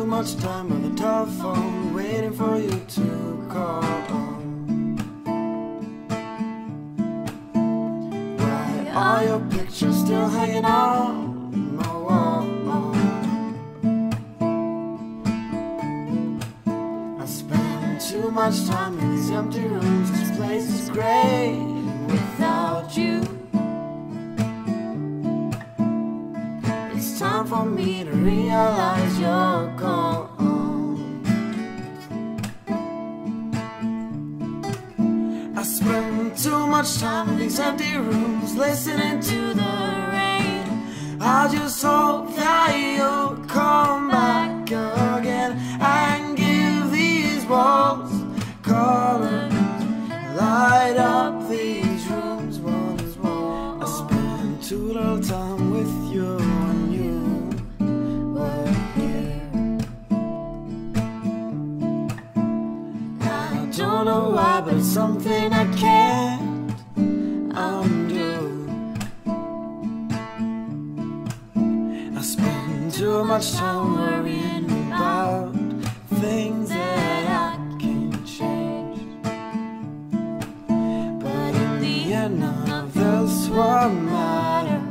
much time on the telephone, waiting for you to call. Why are your pictures still hanging on my wall? I spend too much time in these empty rooms. This place is great without you. It's time for me to realize you're gone. I spend too much time in these empty rooms, listening to the rain. I just hope that you'll come back again and give these walls color, light up these rooms once more. I spend too little time with you when you were here. I don't know why, but it's something I can't undo. I spend too much time worrying about things that I can't change. But in the end, none of this will matter.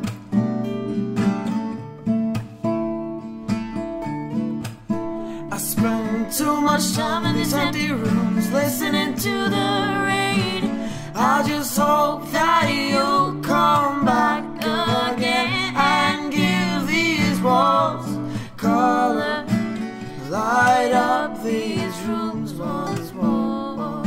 I spend too much time in these empty rooms, listening to the rain. I just hope that you'll come back again and give these walls color, light up these rooms once more.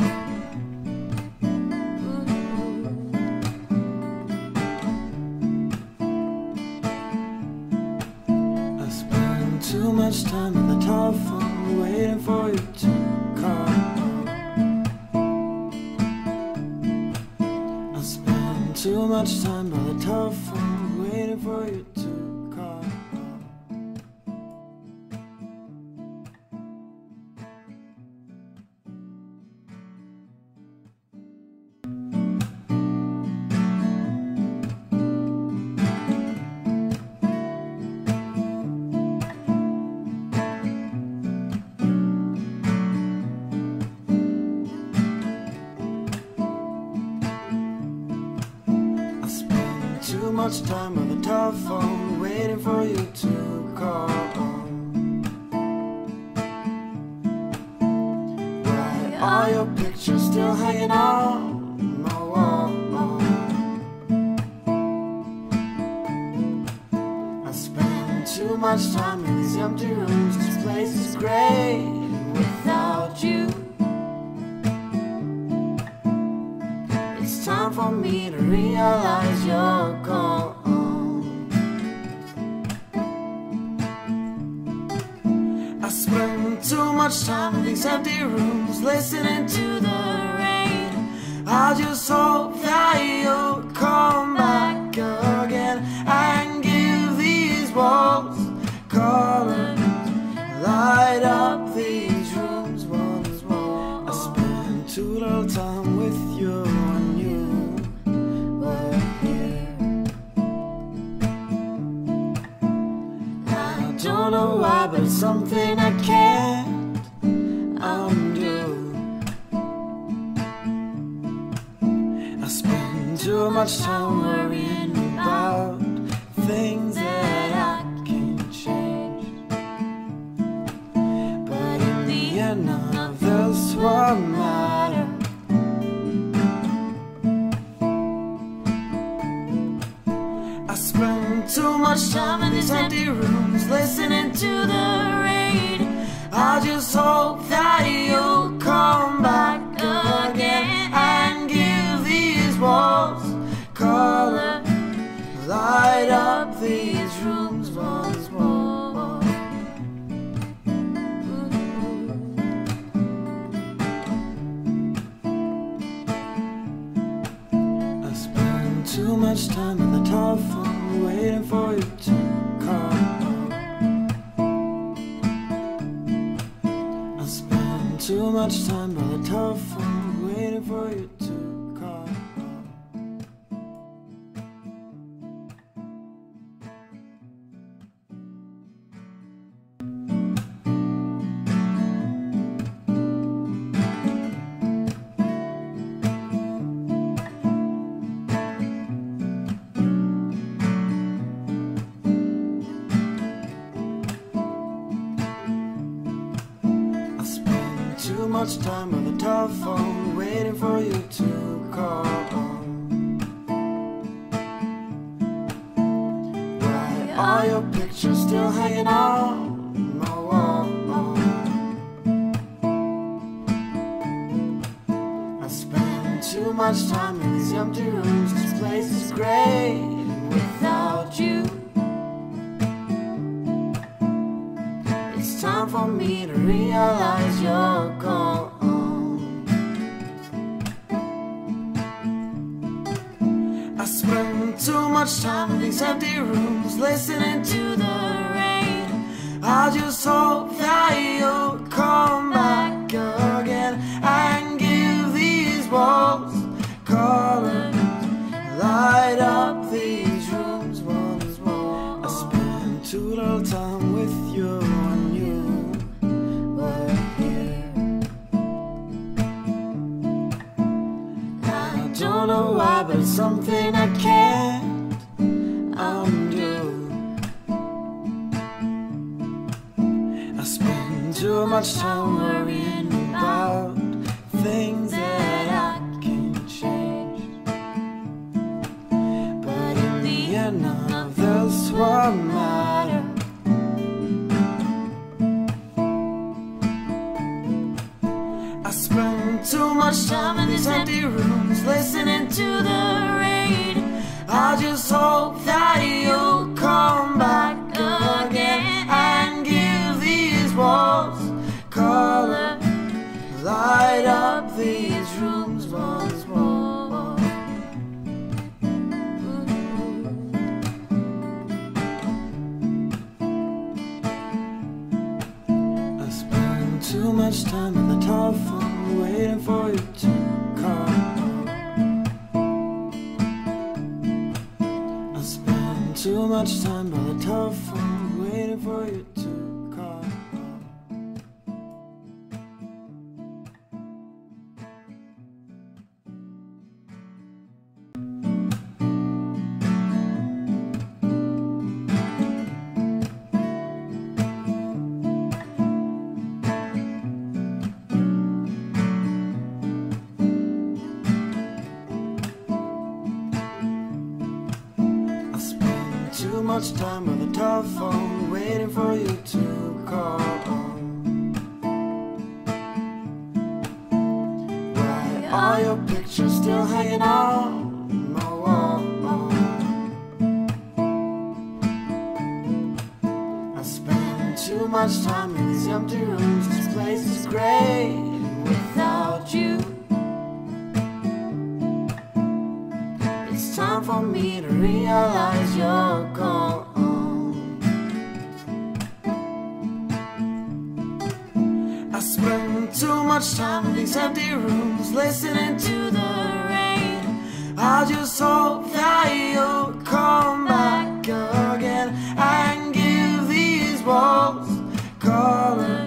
I spend too much time on the telephone, waiting for you to call. I spend too much time on the telephone, waiting for you to call. Too much time on the telephone, waiting for you to call. Why are your pictures still hanging on my wall? I spend too much time in these empty rooms. This place is great without you. It's time for me to realize you're gone. I spend too much time in these empty rooms, listening to the rain. I just hope that you'll come back again and give these walls color, light up these rooms once more. I spend too little time with you when you were here. I don't know why, but it's something I can't undo. I spend too much time worrying about things that I can't change. But in the end, none of this will matter. I spend too much time in these empty rooms, listening to the rain. I just hope that you'll come back again and give these walls color, light up these rooms once more. I spend too much time on the telephone, waiting for you to call. I spend too much time on the telephone, waiting for you to call. much time on the telephone, waiting for you to call. Why are your pictures still hanging on my wall? I spend too much time in these empty rooms. This place is great without you. It's time for me to realize you're gone. I spend too much time in these empty rooms, listening to the rain. I just hope that you'll come back again and give these walls color, light up these rooms once more. I spend too little time with you when you were here. I don't know why, but it's something I can't undo. I spend too much time worrying about things that I can't change. But in the end, none of this will matter. I spend too much time in these empty rooms, listening to the rain. I just hope that you'll come back again and give these walls color, light up these rooms once more. I spend too much time on the telephone, waiting for you to call. I spend too much time on the telephone, waiting for you to call. Too much time on the telephone, waiting for you to call. Why are your pictures still hanging on my wall? I spend too much time in these empty rooms. This place is great without you. It's time for me to realize you're gone. I spend too much time in these empty rooms, listening to the rain. I just hope that you'll come back again and give these walls color,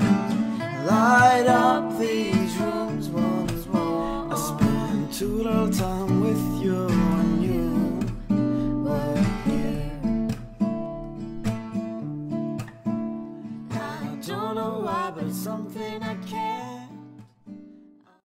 light up these rooms once more. I spend too little time with you when you were here. I don't know why, but it's something I can't